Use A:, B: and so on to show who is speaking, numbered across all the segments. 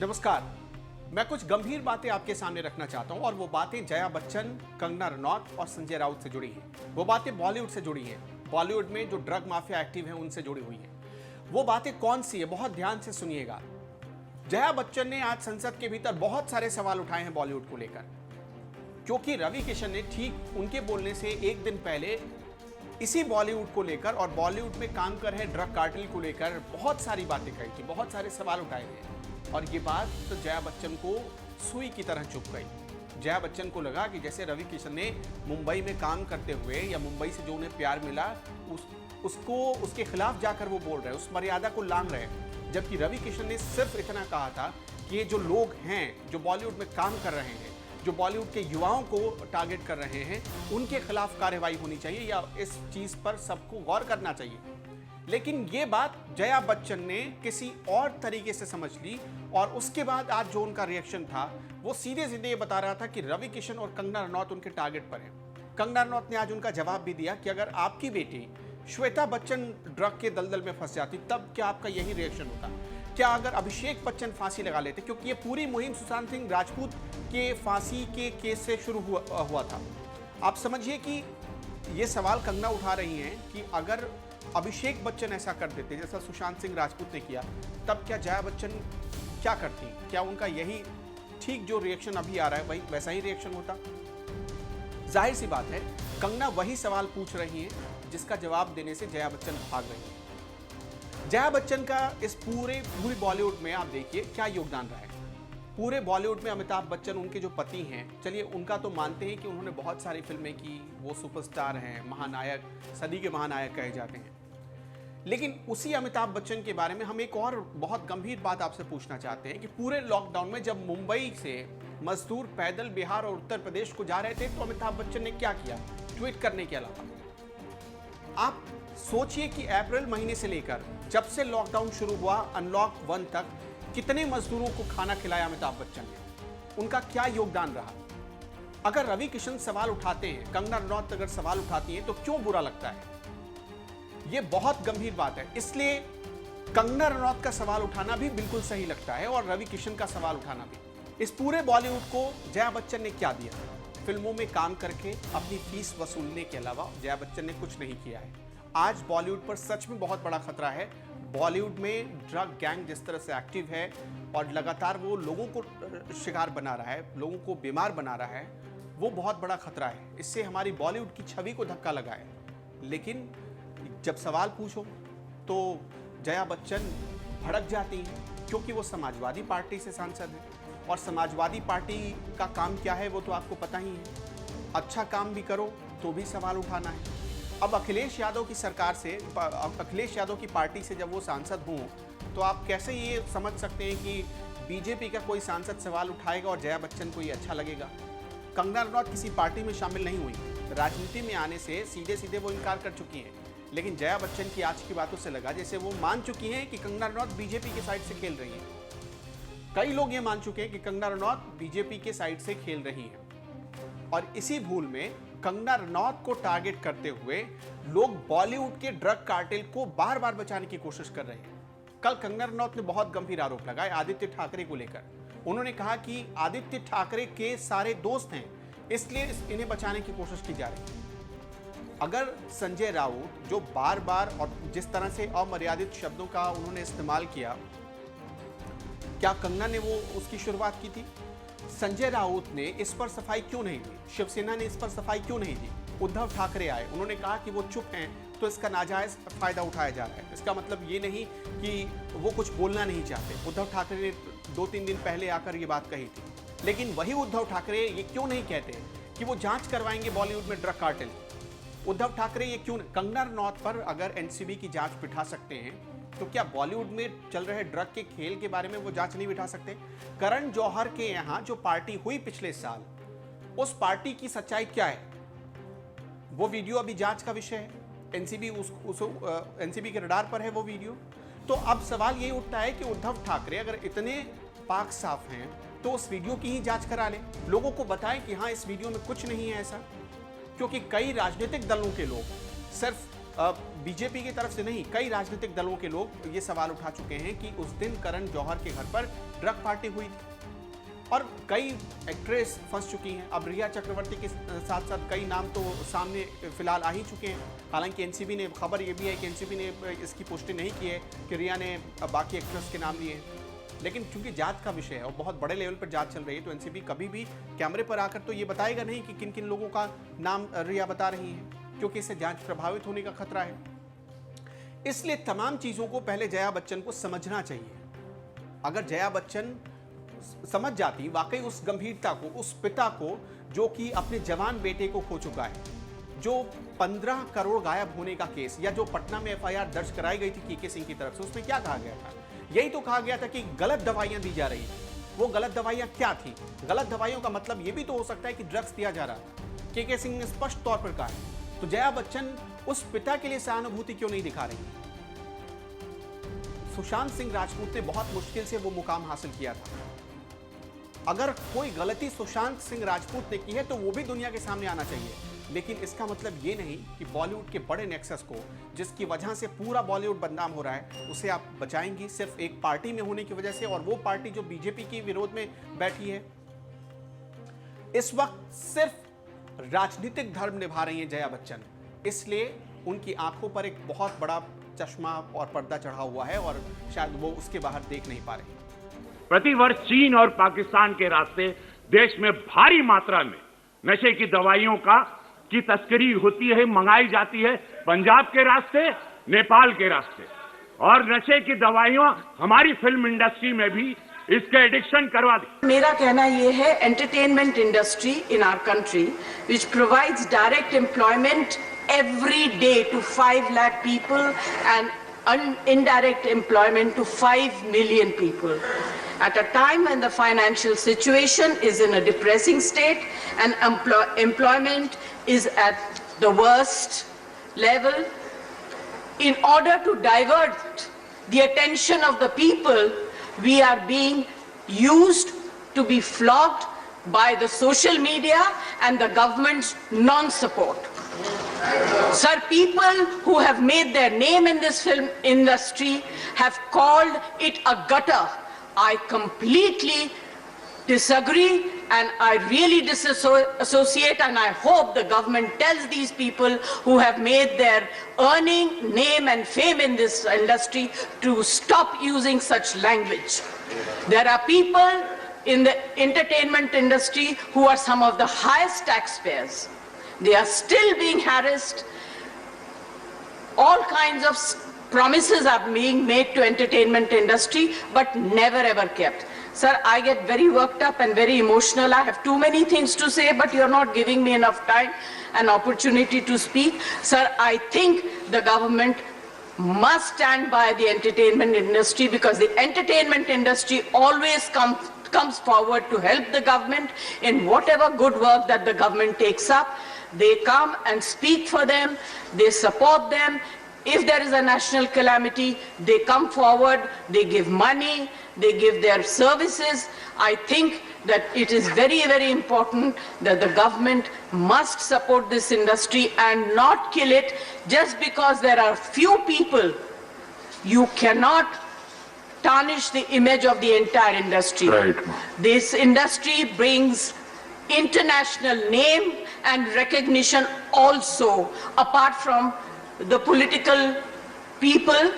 A: नमस्कार। मैं कुछ गंभीर बातें आपके सामने रखना चाहता हूं और वो बातें जया बच्चन, कंगना रनौत और संजय राउत से जुड़ी हैं। वो बातें बॉलीवुड से जुड़ी हैं। बॉलीवुड में जो ड्रग माफिया एक्टिव हैं उनसे जुड़ी हुई हैं। वो बातें कौन सी है, बहुत ध्यान से सुनिएगा। जया बच्चन ने आज संसद के भीतर बहुत सारे सवाल उठाए हैं बॉलीवुड को लेकर, क्योंकि रवि किशन ने ठीक उनके बोलने से एक दिन पहले इसी बॉलीवुड को लेकर और बॉलीवुड में काम कर रहे ड्रग कार्टेल को लेकर बहुत सारी बातें कही थी, बहुत सारे सवाल उठाए थे। और ये बात तो जया बच्चन को सुई की तरह चुभ गई। जया बच्चन को लगा कि जैसे रवि किशन ने मुंबई में काम करते हुए या मुंबई से जो उन्हें प्यार मिला उसको उसके खिलाफ जाकर वो बोल रहे हैं, उस मर्यादा को लांघ रहे हैं। जबकि रवि किशन ने सिर्फ इतना कहा था कि ये जो लोग हैं जो बॉलीवुड में काम कर रहे हैं, जो बॉलीवुड के युवाओं को टारगेट कर रहे हैं, उनके खिलाफ कार्रवाई होनी चाहिए या इस चीज पर सबको गौर करना चाहिए। लेकिन ये बात जया बच्चन ने किसी और तरीके से समझ ली और उसके बाद आज जो उनका रिएक्शन था वो सीधे सीधे ये बता रहा था कि रवि किशन और कंगना रनौत उनके टारगेट पर हैं। कंगना रनौत ने आज उनका जवाब भी दिया कि अगर आपकी बेटी श्वेता बच्चन ड्रग के दलदल में फंस जाती तब क्या आपका यही रिएक्शन होता? क्या अगर अभिषेक बच्चन फांसी लगा लेते? क्योंकि ये पूरी मुहिम सुशांत सिंह राजपूत के फांसी के केस से शुरू हुआ था। आप समझिए कि ये सवाल कंगना उठा रही हैं कि अगर अभिषेक बच्चन ऐसा कर देते जैसा सुशांत सिंह राजपूत ने किया, तब क्या जया बच्चन क्या करती? क्या उनका यही ठीक जो रिएक्शन अभी आ रहा है वही वैसा ही रिएक्शन होता? जाहिर सी बात है, कंगना वही सवाल पूछ रही हैं जिसका जवाब देने से जया बच्चन भाग रही है। जया बच्चन का इस पूरी बॉलीवुड में आप देखिए क्या योगदान रहा है। पूरे बॉलीवुड में अमिताभ बच्चन उनके जो पति हैं, चलिए उनका तो मानते हैं कि उन्होंने बहुत सारी फिल्में की, वो सुपरस्टार हैं, महानायक, सदी के महानायक कहे जाते हैं। लेकिन उसी अमिताभ बच्चन के बारे में हम एक और बहुत गंभीर बात आपसे पूछना चाहते हैं कि पूरे लॉकडाउन में जब मुंबई से मजदूर पैदल बिहार और उत्तर प्रदेश को जा रहे थे तो अमिताभ बच्चन ने क्या किया ट्वीट करने के अलावा? आप सोचिए कि अप्रैल महीने से लेकर जब से लॉकडाउन शुरू हुआ अनलॉक 1 तक कितने मजदूरों को खाना खिलाया अमिताभ बच्चन ने? उनका क्या योगदान रहा? अगर रवि किशन सवाल उठाते हैं, कंगना रनौत अगर सवाल उठाती हैं तो क्यों बुरा लगता है? यह बहुत गंभीर बात है। इसलिए कंगना रनौत का सवाल उठाना भी बिल्कुल सही लगता है और रवि किशन का सवाल उठाना भी। इस पूरे बॉलीवुड को जया बच्चन ने क्या दिया? फिल्मों में काम करके अपनी फीस वसूलने के अलावा जया बच्चन ने कुछ नहीं किया है। आज बॉलीवुड पर सच में बहुत बड़ा खतरा है। बॉलीवुड में ड्रग गैंग जिस तरह से एक्टिव है और लगातार वो लोगों को शिकार बना रहा है, लोगों को बीमार बना रहा है, वो बहुत बड़ा खतरा है। इससे हमारी बॉलीवुड की छवि को धक्का लगा है। लेकिन जब सवाल पूछो तो जया बच्चन भड़क जाती हैं क्योंकि वो समाजवादी पार्टी से सांसद है और समाजवादी पार्टी का काम क्या है वो तो आपको पता ही है। अच्छा काम भी करो तो भी सवाल उठाना है। अब अखिलेश यादव की सरकार से, अखिलेश यादव की पार्टी से जब वो सांसद हों तो आप कैसे ये समझ सकते हैं कि बीजेपी का कोई सांसद सवाल उठाएगा और जया बच्चन को ये अच्छा लगेगा? कंगना रनौत किसी पार्टी में शामिल नहीं हुई, राजनीति में आने से सीधे सीधे वो इनकार कर चुकी हैं। लेकिन जया बच्चन की आज की बातों से लगा जैसे वो मान चुकी हैं कि कंगना रनौत बीजेपी के साइड से खेल रही हैं। कई लोग ये मान चुके हैं कि कंगना रनौत बीजेपी के साइड से खेल रही हैं और इसी भूल में कंगना रनौत को टारगेट करते हुए लोग बॉलीवुड के ड्रग कार्टेल को बार बार बचाने की कोशिश कर रहे हैं। कल कंगना रनौत ने बहुत गंभीर आरोप लगाए आदित्य ठाकरे को लेकर। उन्होंने कहा कि आदित्य ठाकरे के सारे दोस्त हैं, इसलिए इन्हें बचाने की कोशिश की जा रही है। अगर संजय राउत जो बार बार और जिस तरह से अमर्यादित शब्दों का उन्होंने इस्तेमाल किया, क्या कंगना ने वो उसकी शुरुआत की थी? संजय राउत ने इस पर सफाई क्यों नहीं दी? शिवसेना ने इस पर सफाई क्यों नहीं दी? उद्धव ठाकरे आए, उन्होंने कहा कि वो चुप हैं तो इसका नाजायज फायदा उठाया जा रहा है। इसका मतलब ये नहीं कि वो कुछ बोलना नहीं चाहते। उद्धव ठाकरे ने 2-3 दिन पहले आकर ये बात कही थी। लेकिन वही उद्धव ठाकरे ये क्यों नहीं कहते कि वो जांच करवाएंगे बॉलीवुड में ड्रग कार्टेल? उद्धव ठाकरे ये क्यों? कंगना रनौत पर अगर एनसीबी की जांच बिठा सकते हैं तो क्या बॉलीवुड में चल रहे ड्रग के खेल के बारे में वो जांच नहीं बिठा सकते? करण जौहर के यहाँ जो पार्टी हुई पिछले साल, उस पार्टी की सच्चाई क्या है? वो वीडियो अभी जांच का विषय है। एनसीबी एनसीबी के रडार पर है वो वीडियो। तो अब सवाल ये उठता है कि उद्धव ठाकरे अगर इतने पाक साफ हैं तो उस वीडियो की ही जांच करा ले, लोगों को बताएं कि हाँ इस वीडियो में कुछ नहीं है ऐसा। क्योंकि कई राजनीतिक दलों के लोग सिर्फ बीजेपी की तरफ से नहीं, कई राजनीतिक दलों के लोग ये सवाल उठा चुके हैं कि उस दिन करण जौहर के घर पर ड्रग पार्टी हुई थी और कई एक्ट्रेस फंस चुकी हैं। अब रिया चक्रवर्ती के साथ साथ कई नाम तो सामने फिलहाल आ ही चुके हैं। हालांकि एनसीबी ने, खबर ये भी है कि एनसीबी ने इसकी पुष्टि नहीं की है कि रिया ने बाकी एक्ट्रेस के नाम लिए हैं, लेकिन चूंकि जांच का विषय है और बहुत बड़े लेवल पर जांच चल रही है, तो एनसीबी कभी भी कैमरे पर आकर तो ये बताएगा नहीं कि किन किन लोगों का नाम रिया बता रही है, क्योंकि इससे जांच प्रभावित होने का खतरा है। इसलिए तमाम चीजों को पहले जया बच्चन को समझना चाहिए। अगर जया बच्चन समझ जाती वाकई उस गंभीरता को, उस पिता को जो कि अपने जवान बेटे को खो चुका है, जो 15 करोड़ गायब होने का केस, या जो पटना में एफआईआर दर्ज कराई गई थी केके सिंह की तरफ से, उसमें क्या कहा गया था? यही तो कहा गया था कि गलत दवाइयां दी जा रही थी। वो गलत दवाइयां क्या थी? गलत दवाइयों का मतलब ये भी तो हो सकता है कि ड्रग्स दिया जा रहा था। केके सिंह ने स्पष्ट तौर पर कहा है। तो जया बच्चन उस पिता के लिए सहानुभूति क्यों नहीं दिखा रही? सुशांत सिंह राजपूत ने बहुत मुश्किल से वो मुकाम हासिल किया था। अगर कोई गलती सुशांत सिंह राजपूत ने की है तो वो भी दुनिया के सामने आना चाहिए, लेकिन इसका मतलब ये नहीं कि बॉलीवुड के बड़े नेक्सस को, जिसकी वजह से पूरा बॉलीवुड बदनाम हो रहा है, उसे आप बचाएंगी सिर्फ एक पार्टी में होने की वजह से, और वो पार्टी जो बीजेपी के विरोध में बैठी है। इस वक्त सिर्फ राजनीतिक धर्म निभा रही हैं जया बच्चन, इसलिए उनकी आंखों पर एक बहुत बड़ा चश्मा और पर्दा चढ़ा हुआ है और शायद वो उसके बाहर देख नहीं पा रहे।
B: प्रतिवर्ष चीन और पाकिस्तान के रास्ते देश में भारी मात्रा में नशे की दवाइयों की तस्करी होती है, मंगाई जाती है, पंजाब के रास्ते, नेपाल के रास्ते। और नशे की दवाइयां हमारी फिल्म इंडस्ट्री में भी इसके एडिक्शन करवा दी।
C: मेरा कहना यह है, entertainment industry in our country which provides direct employment every day to 5 lakh people and indirect employment to 5 million people. At a time when the financial situation is in a depressing state and employment is at the worst level, in order to divert the attention of the people, we are being used to be flogged by the social media and the government's non-support. Sir, people who have made their name in this film industry have called it a gutter. I completely disagree and I really disassociate, and I hope the government tells these people who have made their earning, name and fame in this industry to stop using such language. There are people in the entertainment industry who are some of the highest taxpayers. They are still being harassed. All kinds of promises are being made to entertainment industry, but never ever kept. Sir, I get very worked up and very emotional. I have too many things to say, but you're not giving me enough time and opportunity to speak. Sir, I think the government must stand by the entertainment industry, because the entertainment industry always comes forward to help the government in whatever good work that the government takes up. They come and speak for them, they support them. If there is a national calamity, they come forward, they give money, they give their services. I think that it is very, very important that the government must support this industry and not kill it just because there are few people. You cannot tarnish the image of the entire industry.
B: Right.
C: This industry brings international name and recognition also, apart from the political people.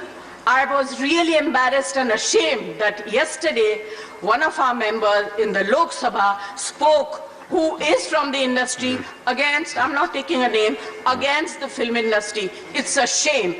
C: I was really embarrassed and ashamed that yesterday one of our members in the Lok Sabha spoke, who is from the industry, against, I'm not taking a name, against the film industry. It's a shame.